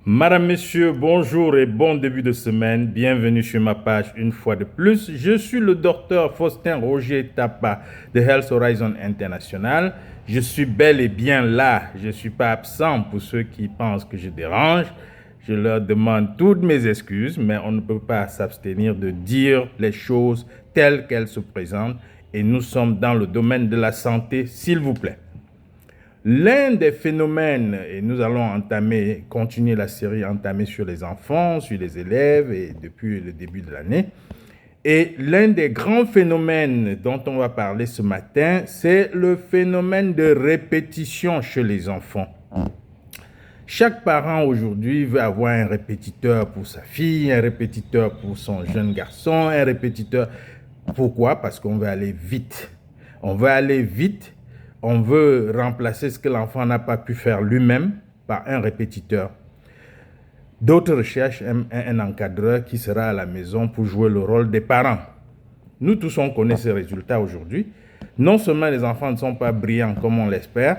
Madame, Messieurs, bonjour et bon début de semaine. Bienvenue sur ma page une fois de plus. Je suis le docteur Faustin Roger Tapa de Health Horizon International. Je suis bel et bien là. Je ne suis pas absent pour ceux qui pensent que je dérange. Je leur demande toutes mes excuses, mais on ne peut pas s'abstenir de dire les choses telles qu'elles se présentent. Et nous sommes dans le domaine de la santé, s'il vous plaît. L'un des phénomènes, et nous allons continuer la série entamée sur les enfants, sur les élèves, et depuis le début de l'année. Et l'un des grands phénomènes dont on va parler ce matin, c'est le phénomène de répétition chez les enfants. Chaque parent aujourd'hui veut avoir un répétiteur pour sa fille, un répétiteur pour son jeune garçon, un répétiteur. Pourquoi? Parce qu'on veut aller vite. On veut aller vite. On veut remplacer ce que l'enfant n'a pas pu faire lui-même par un répétiteur. D'autres recherchent un encadreur qui sera à la maison pour jouer le rôle des parents. Nous tous, on connaît ces résultats aujourd'hui. Non seulement les enfants ne sont pas brillants comme on l'espère,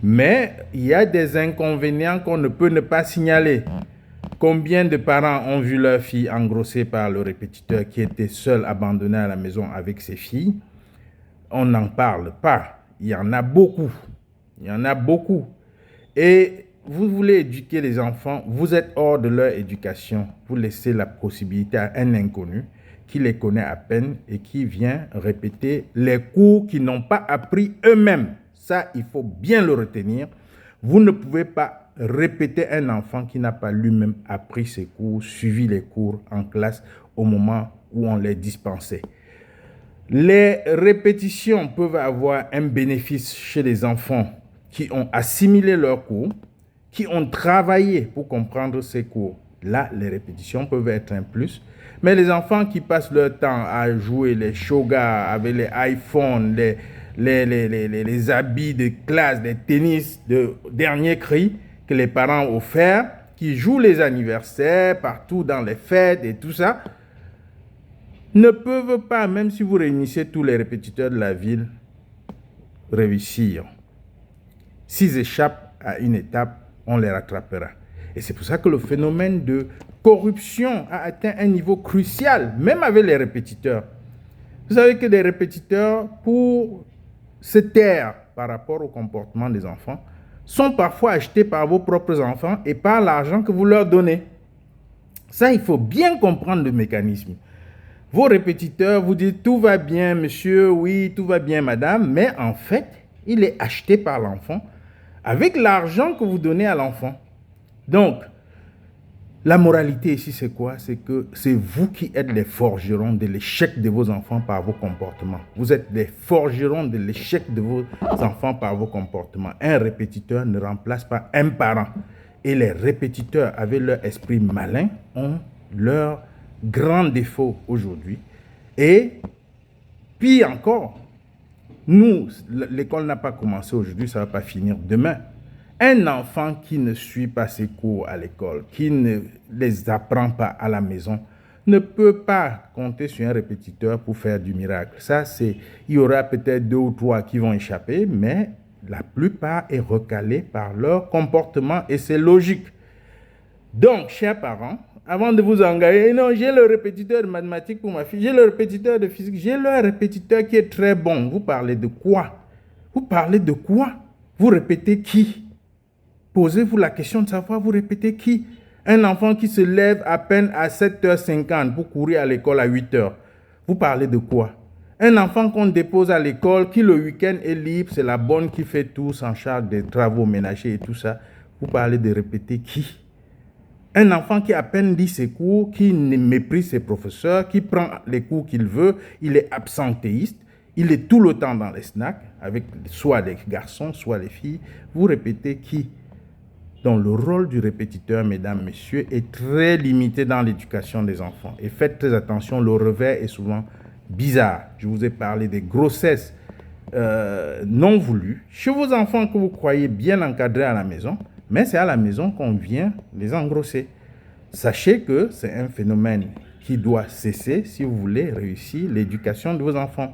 mais il y a des inconvénients qu'on ne peut ne pas signaler. Combien de parents ont vu leur fille engrossée par le répétiteur qui était seul, abandonné à la maison avec ses filles? On n'en parle pas. Il y en a beaucoup. Il y en a beaucoup. Et vous voulez éduquer les enfants, vous êtes hors de leur éducation. Vous laissez la possibilité à un inconnu qui les connaît à peine et qui vient répéter les cours qu'ils n'ont pas appris eux-mêmes. Ça, il faut bien le retenir. Vous ne pouvez pas répéter un enfant qui n'a pas lui-même appris ses cours, suivi les cours en classe au moment où on les dispensait. Les répétitions peuvent avoir un bénéfice chez les enfants qui ont assimilé leurs cours, qui ont travaillé pour comprendre ces cours. Là, les répétitions peuvent être un plus. Mais les enfants qui passent leur temps à jouer les shogas avec les iPhones, les habits de classe, les tennis de dernier cri que les parents ont offerts, qui jouent les anniversaires partout dans les fêtes et tout ça, ne peuvent pas, même si vous réunissez tous les répétiteurs de la ville, réussir. S'ils échappent à une étape, on les rattrapera. Et c'est pour ça que le phénomène de corruption a atteint un niveau crucial, même avec les répétiteurs. Vous savez que les répétiteurs, pour se taire par rapport au comportement des enfants, sont parfois achetés par vos propres enfants et par l'argent que vous leur donnez. Ça, il faut bien comprendre le mécanisme. Vos répétiteurs vous disent tout va bien monsieur, oui, tout va bien madame, mais en fait, il est acheté par l'enfant avec l'argent que vous donnez à l'enfant. Donc, la moralité ici, c'est quoi? C'est que c'est vous qui êtes les forgerons de l'échec de vos enfants par vos comportements. Vous êtes les forgerons de l'échec de vos enfants par vos comportements. Un répétiteur ne remplace pas un parent. Et les répétiteurs, avec leur esprit malin, ont leur grand défaut aujourd'hui. Et pire encore, nous, l'école n'a pas commencé aujourd'hui, ça ne va pas finir demain. Un enfant qui ne suit pas ses cours à l'école, qui ne les apprend pas à la maison, ne peut pas compter sur un répétiteur pour faire du miracle. Ça, il y aura peut-être 2 ou 3 qui vont échapper, mais la plupart est recalée par leur comportement et c'est logique. Donc, chers parents, avant de vous engager, non, j'ai le répétiteur de mathématiques pour ma fille, j'ai le répétiteur de physique, j'ai le répétiteur qui est très bon. Vous parlez de quoi? Vous parlez de quoi? Vous répétez qui? Posez-vous la question de savoir, vous répétez qui? Un enfant qui se lève à peine à 7h50 pour courir à l'école à 8h. Vous parlez de quoi? Un enfant qu'on dépose à l'école, qui le week-end est libre, c'est la bonne qui fait tout, s'en charge des travaux ménagers et tout ça. Vous parlez de répéter qui? Un enfant qui à peine lit ses cours, qui méprise ses professeurs, qui prend les cours qu'il veut, il est absentéiste, il est tout le temps dans les snacks, avec soit les garçons, soit les filles. Vous répétez qui? Donc le rôle du répétiteur, mesdames, messieurs, est très limité dans l'éducation des enfants. Et faites très attention, le revers est souvent bizarre. Je vous ai parlé des grossesses non voulues chez vos enfants que vous croyez bien encadrés à la maison, mais c'est à la maison qu'on vient les engrosser. Sachez que c'est un phénomène qui doit cesser si vous voulez réussir l'éducation de vos enfants.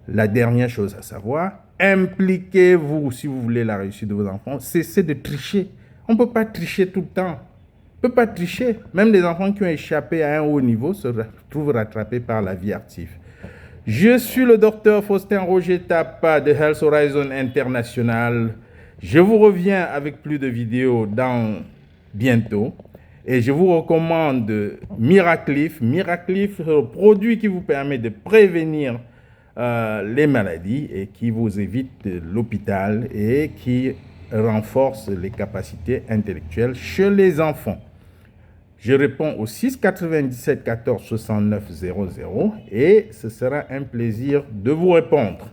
La dernière chose à savoir, impliquez-vous si vous voulez la réussite de vos enfants. Cessez de tricher. On ne peut pas tricher tout le temps. ne peut pas tricher. Même les enfants qui ont échappé à un haut niveau se retrouvent rattrapés par la vie active. Je suis le docteur Faustin Roger Tapa de Health Horizon International. Je vous reviens avec plus de vidéos dans bientôt. Et je vous recommande Miraclif. Miraclif, c'est le produit qui vous permet de prévenir les maladies et qui vous évite l'hôpital et qui renforce les capacités intellectuelles chez les enfants. Je réponds au 6 97 14 69 00 et ce sera un plaisir de vous répondre.